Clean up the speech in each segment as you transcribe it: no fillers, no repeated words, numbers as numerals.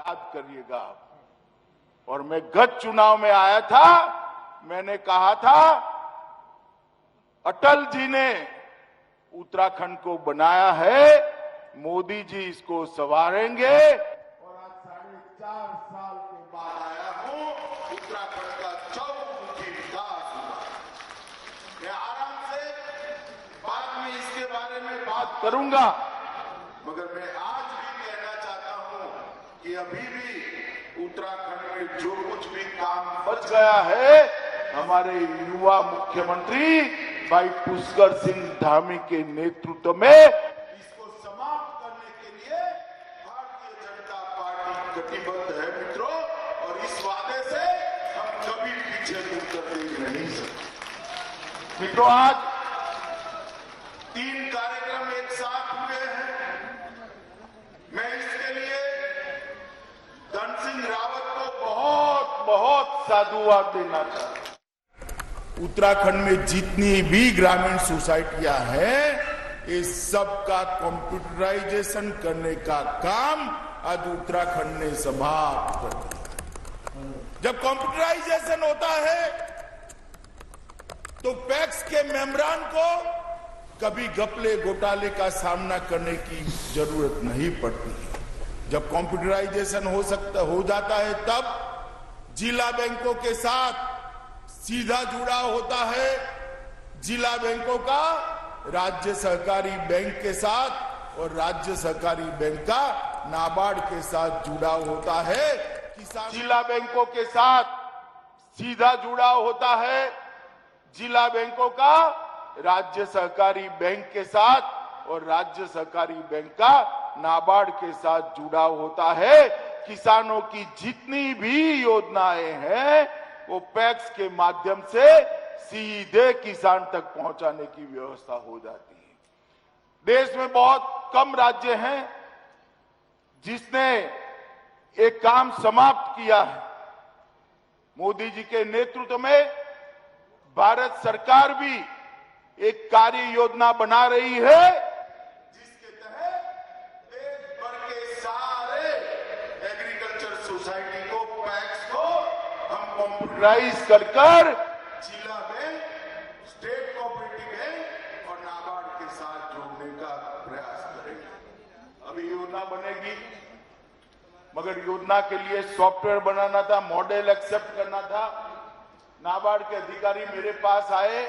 याद करिएगा आप। और मैं गत चुनाव में आया था, मैंने कहा था अटल जी ने उत्तराखंड को बनाया है, मोदी जी इसको संवारेंगे। और आज 4.5 साल के बाद आया हूं, उत्तराखंड का चौमुखी विकास हुआ। मैं आराम से बाद में इसके बारे में बात करूंगा, मगर मैं आज भी कहना चाहता हूं कि अभी भी उत्तराखंड में जो कुछ भी काम बच गया है, हमारे युवा मुख्यमंत्री भाई पुष्कर सिंह धामी के नेतृत्व में इसको समाप्त करने के लिए भारतीय जनता पार्टी कटिबद्ध है मित्रों। और इस वादे से हम कभी पीछे मुड़कर देख नहीं सकते। मित्रों, आज 3 कार्यक्रम एक साथ हुए हैं। मैं इसके लिए धन सिंह रावत को बहुत बहुत साधुवाद देना चाहता हूं। उत्तराखंड में जितनी भी ग्रामीण सोसाइटियां हैं, इस सब का कंप्यूटराइजेशन करने का काम आज उत्तराखंड ने समाप्त कर दिया। जब कंप्यूटराइजेशन होता है तो पैक्स के मेंबरान को कभी घपले घोटाले का सामना करने की जरूरत नहीं पड़ती है। जब कंप्यूटराइजेशन हो जाता है, तब जिला बैंकों के साथ सीधा जुड़ा होता है। जिला बैंकों का राज्य सहकारी बैंक के साथ और राज्य सहकारी बैंक का नाबार्ड के साथ जुड़ा होता है। किसान जिला बैंकों के साथ सीधा जुड़ा होता है। जिला बैंकों का राज्य सहकारी बैंक के साथ और राज्य सहकारी बैंक का नाबार्ड के साथ जुड़ा होता है। किसानों की जितनी भी योजनाएं हैं, वो पैक्स के माध्यम से सीधे किसान तक पहुंचाने की व्यवस्था हो जाती है। देश में बहुत कम राज्य हैं जिसने एक काम समाप्त किया है। मोदी जी के नेतृत्व में भारत सरकार भी एक कार्य योजना बना रही है, जिसके तहत देश भर के सारे एग्रीकल्चर सोसाइटी को, पैक्स को हम कंप्यूटराइज कर जिला बैंक, स्टेट कोऑपरेटिव बैंक और नाबार्ड के साथ जोड़ने का प्रयास करेंगे। अभी योजना बनेगी, मगर योजना के लिए सॉफ्टवेयर बनाना था, मॉडल एक्सेप्ट करना था। नाबार्ड के अधिकारी मेरे पास आए,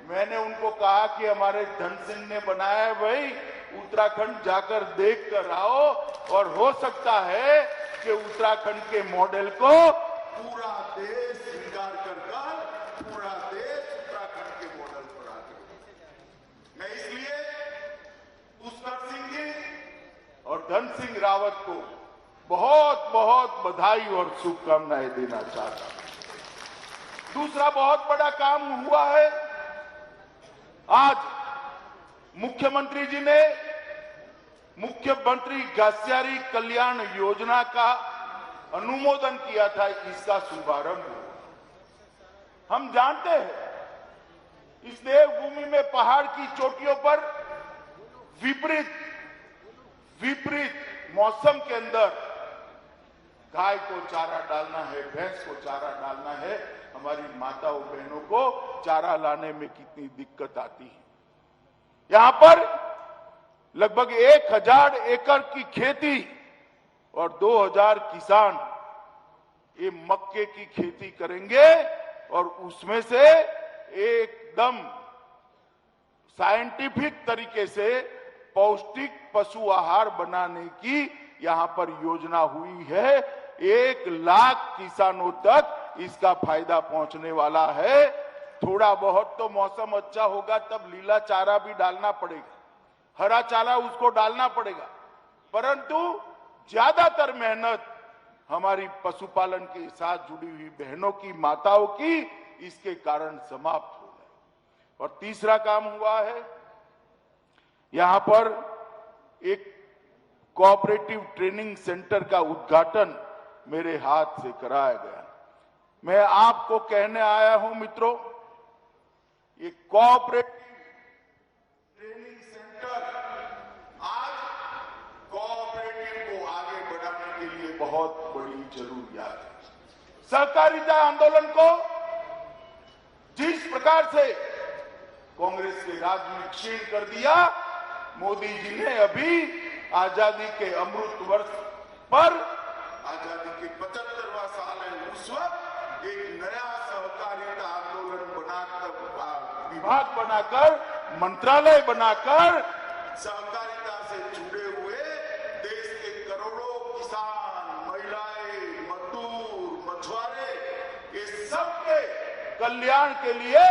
मैंने उनको कहा कि हमारे धन सिंह ने बनाया है, भाई उत्तराखंड जाकर देख कर आओ, और हो सकता है कि उत्तराखंड के मॉडल को पूरा देश स्वीकार कर पूरा देश उत्तराखंड के मॉडल पर आ गया। मैं इसलिए पुष्कर सिंह जी और धन सिंह रावत को बहुत बहुत बधाई और शुभकामनाएं देना चाहता हूं। दूसरा बहुत बड़ा काम हुआ है। आज मुख्यमंत्री जी ने मुख्यमंत्री घासियारी कल्याण योजना का अनुमोदन किया था, इसका शुभारंभ हुआ। हम जानते हैं इस देवभूमि में पहाड़ की चोटियों पर विपरीत मौसम के अंदर गाय को चारा डालना है, भैंस को चारा डालना है, हमारी माताओं बहनों को चारा लाने में कितनी दिक्कत आती है। यहां पर लगभग 1000 एकड़ की खेती और 2000 किसान ये मक्के की खेती करेंगे, और उसमें से एकदम साइंटिफिक तरीके से पौष्टिक पशु आहार बनाने की यहां पर योजना हुई है। 1 लाख किसानों तक इसका फायदा पहुंचने वाला है। थोड़ा बहुत तो मौसम अच्छा होगा तब लीला चारा भी डालना पड़ेगा, हरा चारा उसको डालना पड़ेगा, परंतु ज्यादातर मेहनत हमारी पशुपालन के साथ जुड़ी हुई बहनों की, माताओं की इसके कारण समाप्त हो गए। और तीसरा काम हुआ है, यहां पर एक कोऑपरेटिव ट्रेनिंग सेंटर का उद्घाटन मेरे हाथ से कराया गया। मैं आपको कहने आया हूं मित्रों, ये कोऑपरेटिव ट्रेनिंग सेंटर आज कोऑपरेटिव को आगे बढ़ाने के लिए बहुत बहुत बड़ी जरूरियात है। सहकारिता आंदोलन को जिस प्रकार से कांग्रेस के राज में क्षीण कर दिया, मोदी जी ने अभी आजादी के अमृत वर्ष पर, आजादी के 75वां साल है, उस वक्त एक नया सहकारिता आंदोलन बनाकर, विभाग बनाकर, मंत्रालय बनाकर सहकारिता से जुड़े हुए देश के करोड़ों किसान, महिलाएं, मजदूर, मछुआरे, ये सबके कल्याण के लिए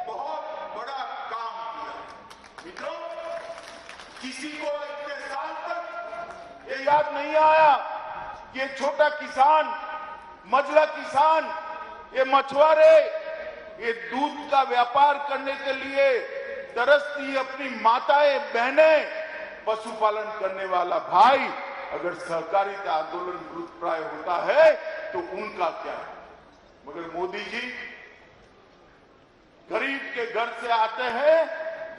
बहुत बड़ा काम किया। मित्रों, किसी को इतने साल तक ये याद नहीं आया कि ये छोटा किसान, मझला किसान, ये मछुआरे, ये दूध का व्यापार करने के लिए तरसती अपनी माताएं, बहनें, पशुपालन करने वाला भाई अगर सहकारिता आंदोलन मृतप्राय होता है तो उनका क्या है। मगर मोदी जी गरीब के घर से आते हैं,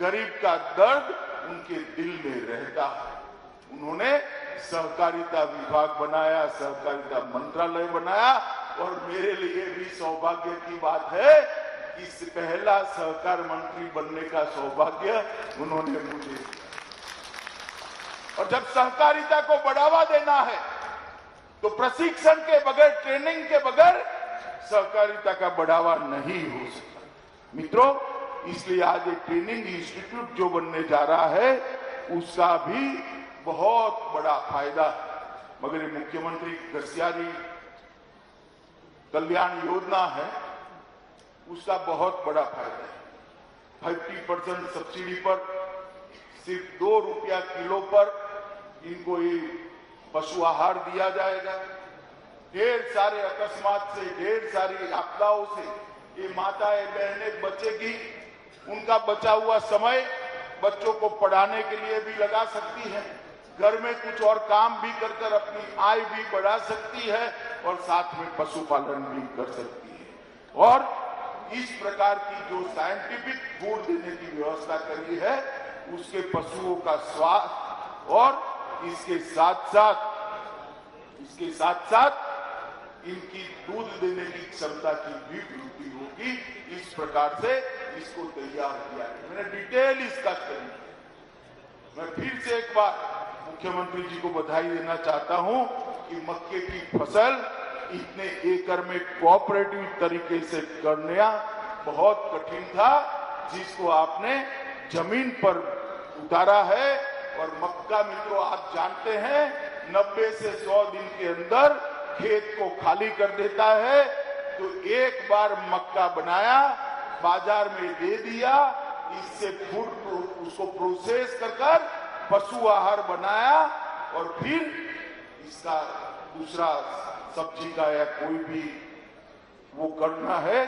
गरीब का दर्द उनके दिल में रहता है। उन्होंने सहकारिता विभाग बनाया, सहकारिता मंत्रालय बनाया, और मेरे लिए भी सौभाग्य की बात है कि इस पहला सहकार मंत्री बनने का सौभाग्य उन्होंने मुझे दिया। और जब सहकारिता को बढ़ावा देना है तो प्रशिक्षण के बगैर, ट्रेनिंग के बगैर सहकारिता का बढ़ावा नहीं हो सकता। मित्रों, इसलिए आज एक ट्रेनिंग इंस्टीट्यूट जो बनने जा रहा है उसका भी बहुत बड़ा फायदा है। मगर ये मुख्यमंत्री गस्यारी कल्याण योजना है, उसका बहुत बड़ा फायदा है। 50% सब्सिडी पर सिर्फ 2 रुपया किलो पर इनको ये पशु आहार दिया जाएगा। ढेर सारे अकस्मात से, ढेर सारी आपदाओं से ये माताएं, बहनें बचेगी। उनका बचा हुआ समय बच्चों को पढ़ाने के लिए भी लगा सकती है, घर में कुछ और काम भी कर अपनी आय भी बढ़ा सकती है, और साथ में पशुपालन भी कर सकती है। और इस प्रकार की जो साइंटिफिक फूड देने की व्यवस्था करी है, उसके पशुओं का स्वास्थ्य और इसके साथ साथ इनकी दूध देने की क्षमता की भी वृद्धि होगी। इस प्रकार से इसको तैयार किया है। मैंने डिटेल इसका करी। मैं फिर से एक बार मुख्यमंत्री जी को बधाई देना चाहता हूं कि मक्के की फसल इतने एकड़ में कोऑपरेटिव तरीके से करना बहुत कठिन था, जिसको आपने जमीन पर उतारा है। और मक्का, मित्रों, आप जानते हैं 90 से 100 दिन के अंदर खेत को खाली कर देता है। तो एक बार मक्का बनाया, बाजार में दे दिया, इससे फूड उसको प्रोसेस कर पशु आहार बनाया, और फिर इसका दूसरा सब्जी का या कोई भी वो करना है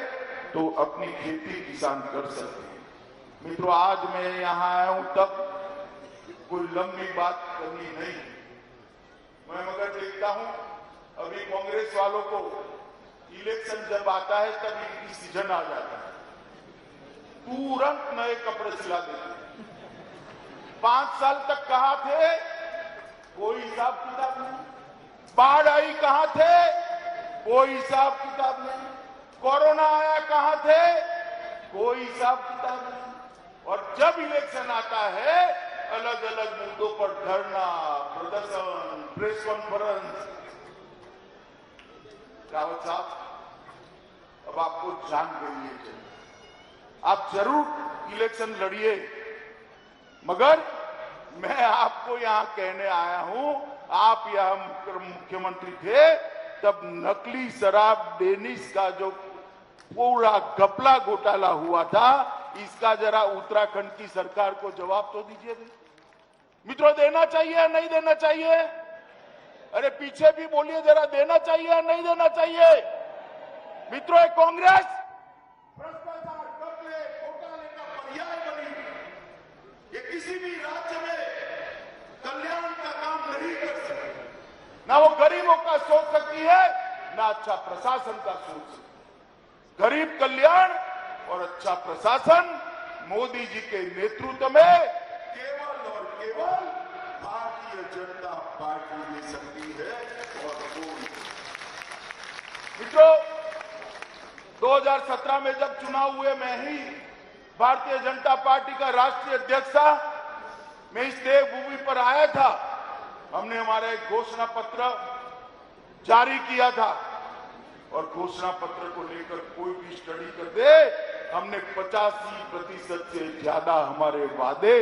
तो अपनी खेती किसान कर सकते हैं। मित्रों, आज मैं यहाँ आया हूं तब कोई लंबी बात करनी नहीं। मैं मगर देखता हूं अभी कांग्रेस वालों को इलेक्शन जब आता है तब इनकी सीजन आ जाता है, तुरंत नए कपड़े सिला देते हैं। 5 साल तक कहां थे, कोई हिसाब किताब नहीं। बाढ़ आई कहां थे, कोई हिसाब किताब नहीं। कोरोना आया कहां थे, कोई हिसाब किताब नहीं। और जब इलेक्शन आता है, अलग अलग मुद्दों पर धरना, प्रदर्शन, प्रेस कॉन्फ्रेंस। रावत साहब, अब आपको जान गई है, आप जरूर इलेक्शन लड़िए, मगर मैं आपको यहां कहने आया हूं, आप यहां मुख्यमंत्री थे तब नकली शराब डेनिस का जो पूरा घपला घोटाला हुआ था, इसका जरा उत्तराखंड की सरकार को जवाब तो दीजिए। मित्रों, देना चाहिए या नहीं देना चाहिए? अरे पीछे भी बोलिए जरा, देना चाहिए या नहीं देना चाहिए? मित्रों, कांग्रेस भ्रष्टाचार, घपले, घोटाले का पर्याय बनी। ये किसी भी राज्य में कल्याण का काम नहीं कर सकती। ना वो गरीबों का सोच सकती है, ना अच्छा प्रशासन का सोच सकती है। गरीब कल्याण और अच्छा प्रशासन मोदी जी के नेतृत्व में केवल और केवल भारतीय भारतीय जनता पार्टी दे सकती है और कोई। मित्रों, 2017 में जब चुनाव हुए, मैं ही भारतीय जनता पार्टी का राष्ट्रीय अध्यक्ष था। मैं इस देवभूमि पर आया था। हमने हमारा एक घोषणा पत्र जारी किया था और घोषणा पत्र को लेकर कोई भी स्टडी कर दे, हमने 85% से ज्यादा हमारे वादे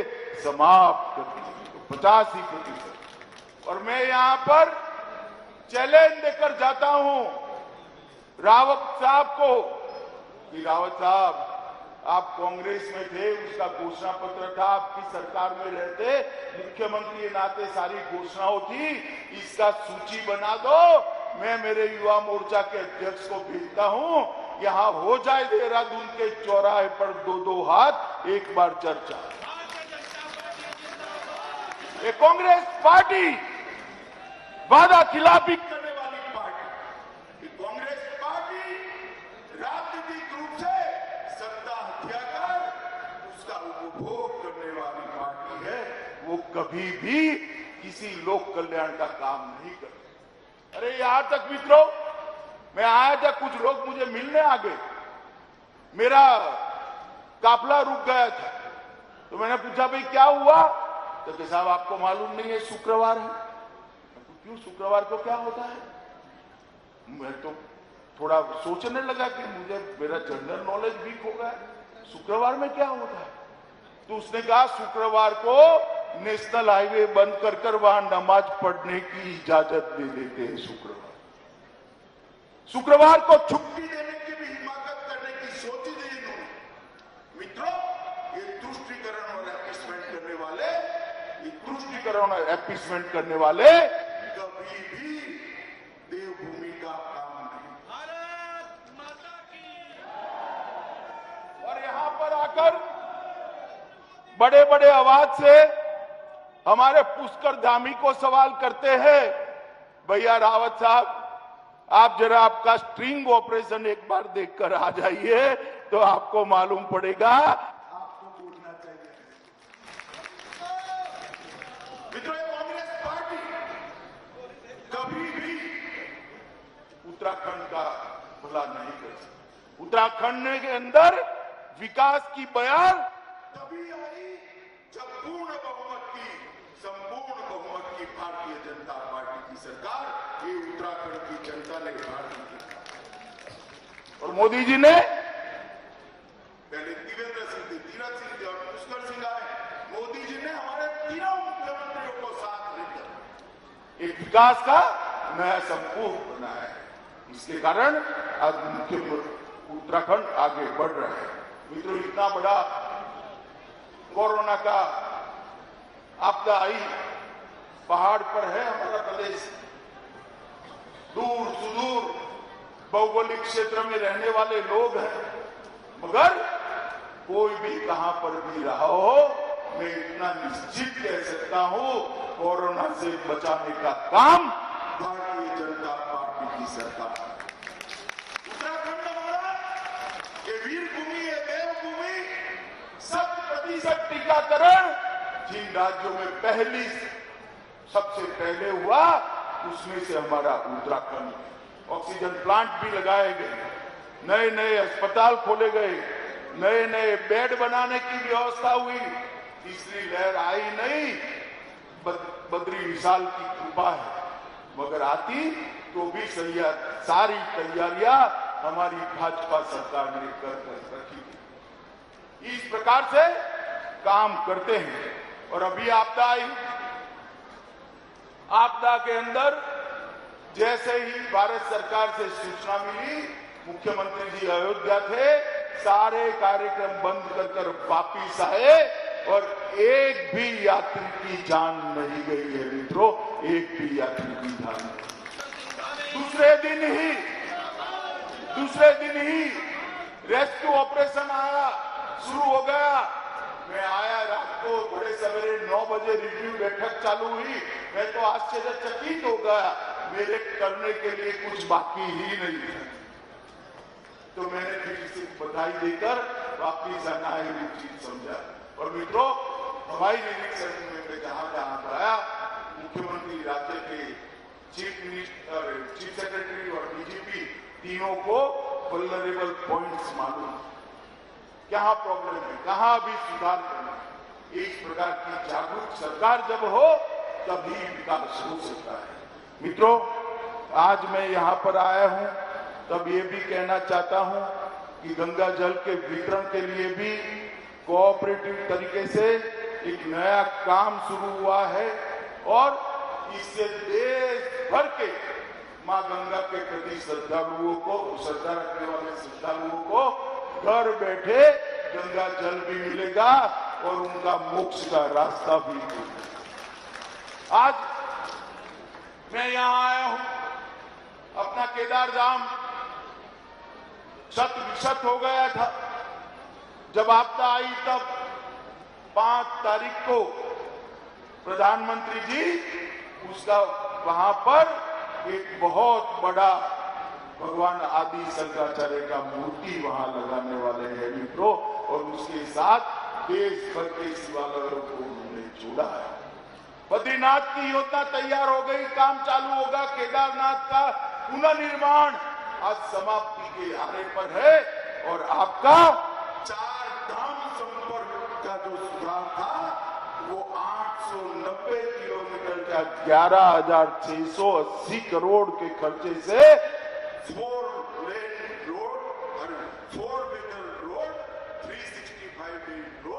समाप्त कर दिए। 85%। और मैं यहां पर चैलेंज देकर जाता हूं रावत साहब को कि रावत साहब, आप कांग्रेस में थे, उसका घोषणा पत्र था, आपकी सरकार में रहते, मुख्यमंत्री के नाते सारी घोषणाओं थी, इसका सूची बना दो। मैं मेरे युवा मोर्चा के अध्यक्ष को भेजता हूं, यहां हो जाए देहरादून के चौराहे पर 2-2 हाथ एक बार चर्चा। ये कांग्रेस पार्टी वादा खिलाफी करने वाली पार्टी, कांग्रेस पार्टी राजनीतिक रूप से सत्ता हत्या कर उसका उपभोग करने वाली पार्टी है। वो कभी भी किसी लोक कल्याण का काम नहीं करती। अरे यहां तक मित्रों, मैं आया था, कुछ लोग मुझे मिलने आ गए, मेरा काफला रुक गया था, तो मैंने पूछा भाई क्या हुआ? तो कि साहब आपको मालूम नहीं है शुक्रवार है। क्यों, शुक्रवार को क्या होता है? मैं तो थोड़ा सोचने लगा कि मुझे मेरा जनरल नॉलेज वीक हो गया, शुक्रवार में क्या होता है? तो उसने कहा शुक्रवार को नेशनल हाईवे बंद कर कर वहां नमाज पढ़ने की इजाजत दे देते हैं। शुक्रवार को छुट्टी देने की भी हिमाकत करने की सोची थी इन्होंने। मित्रों, ये तुष्टीकरण और एपीसमेंट करने वाले, कभी भी देवभूमि का काम नहीं। भारत माता की। और यहां पर आकर बड़े बड़े आवाज से हमारे पुष्कर धामी को सवाल करते हैं, भैया रावत साहब, आप जरा आपका स्ट्रिंग ऑपरेशन एक बार देखकर आ जाइए तो आपको मालूम पड़ेगा। आपको बोलना चाहिए। मित्रों, कांग्रेस पार्टी कभी भी उत्तराखंड का भला नहीं कर सकती। उत्तराखंड के अंदर विकास की बयान तभी आई जब पूर्ण बहुमत की, संपूर्ण बहुमत की भारतीय जनता पार्टी की सरकार ये उत्तराखंड की जनता ने भारत की। और मोदी जी ने पहले देवेंद्र सिंह थे, तीरथ सिंह थे और पुष्कर सिंह आए। मोदी जी ने हमारे तीनों मुख्यमंत्रियों को साथ लेकर एक विकास का नया संपूर्ण बनाया है। इसके कारण आज मुख्य उत्तराखंड आगे बढ़ रहा है। मित्रों, इतना बड़ा कोरोना का आपदा आई, पहाड़ पर है हमारा प्रदेश, दूर सुदूर भौगोलिक क्षेत्र में रहने वाले लोग हैं, मगर कोई भी कहां पर भी रहा हो, मैं इतना निश्चित कह सकता हूं, कोरोना से बचाने का काम भारतीय जनता पार्टी की सरकार। उत्तराखंड हमारा ये वीर भूमि है, देवभूमि। 100% टीकाकरण जिन राज्यों में सबसे पहले हुआ, उसमें से हमारा उत्तराखंड। ऑक्सीजन प्लांट भी लगाए गए, नए नए अस्पताल खोले गए, नए नए बेड बनाने की व्यवस्था हुई। तीसरी लहर आई नहीं, बद्री विशाल की कृपा है, मगर आती तो भी सारी तैयारियां हमारी भाजपा सरकार ने कर रखी थी। इस प्रकार से काम करते हैं। और अभी आपदा आई, आपदा के अंदर जैसे ही भारत सरकार से सूचना मिली, मुख्यमंत्री जी अयोध्या थे, सारे कार्यक्रम बंद कर वापिस आए और एक भी यात्री की जान नहीं गई है। मित्रों, एक भी यात्री की जान नहीं। दूसरे दिन ही रेस्क्यू ऑपरेशन आया, शुरू हो गया। मैं आया रात को बड़े सवेरे 9 बजे रिव्यू बैठक चालू हुई। मैं तो आश्चर्यचकित हो गया, मेरे करने के लिए कुछ बाकी ही नहीं था। तो मैंने फिर इसे बधाई देकर वापिस आना ही चीज समझा। और मित्रों, हवाई निरीक्षण में मैं जहां जहां गया, मुख्यमंत्री, राज्य के चीफ सेक्रेटरी और डीजीपी तीनों को वल्नरेबल पॉइंट्स मालूम, कहाँ प्रॉब्लम है, कहाँ अभी सुधार करना है। इस प्रकार की जागरूक सरकार जब हो तभी विकास हो सकता है। मित्रों, आज मैं यहाँ पर आया हूँ तब ये भी कहना चाहता हूँ कि गंगा जल के वितरण के लिए भी कोऑपरेटिव तरीके से एक नया काम शुरू हुआ है और इससे देश भर के मां गंगा के प्रति श्रद्धालुओं को, श्रद्धा रखने वाले श्रद्धालुओं को घर बैठे गंगा जल भी मिलेगा और उनका मोक्ष का रास्ता भी मिलेगा। आज मैं यहां आया हूं, अपना केदार धाम शत विशत हो गया था। जब आपदा आई तब 5 तारीख को प्रधानमंत्री जी उसका वहां पर एक बहुत बड़ा भगवान आदि शंकराचार्य का मूर्ति वहां लगाने वाले हैं मित्रों, और उसके साथ देश भर के शिवालयों को उन्होंने जोड़ा है। बद्रीनाथ की योजना तैयार हो गई, काम चालू होगा। केदारनाथ का पुनर्निर्माण आज समाप्ति के आरे पर है और आपका 4 धाम संपर्क का जो सुधार था वो 890 किलोमीटर का 11,680 करोड़ के खर्चे से 4 लेन रोड और 4 व्हीलर रोड, 365 लेन रोड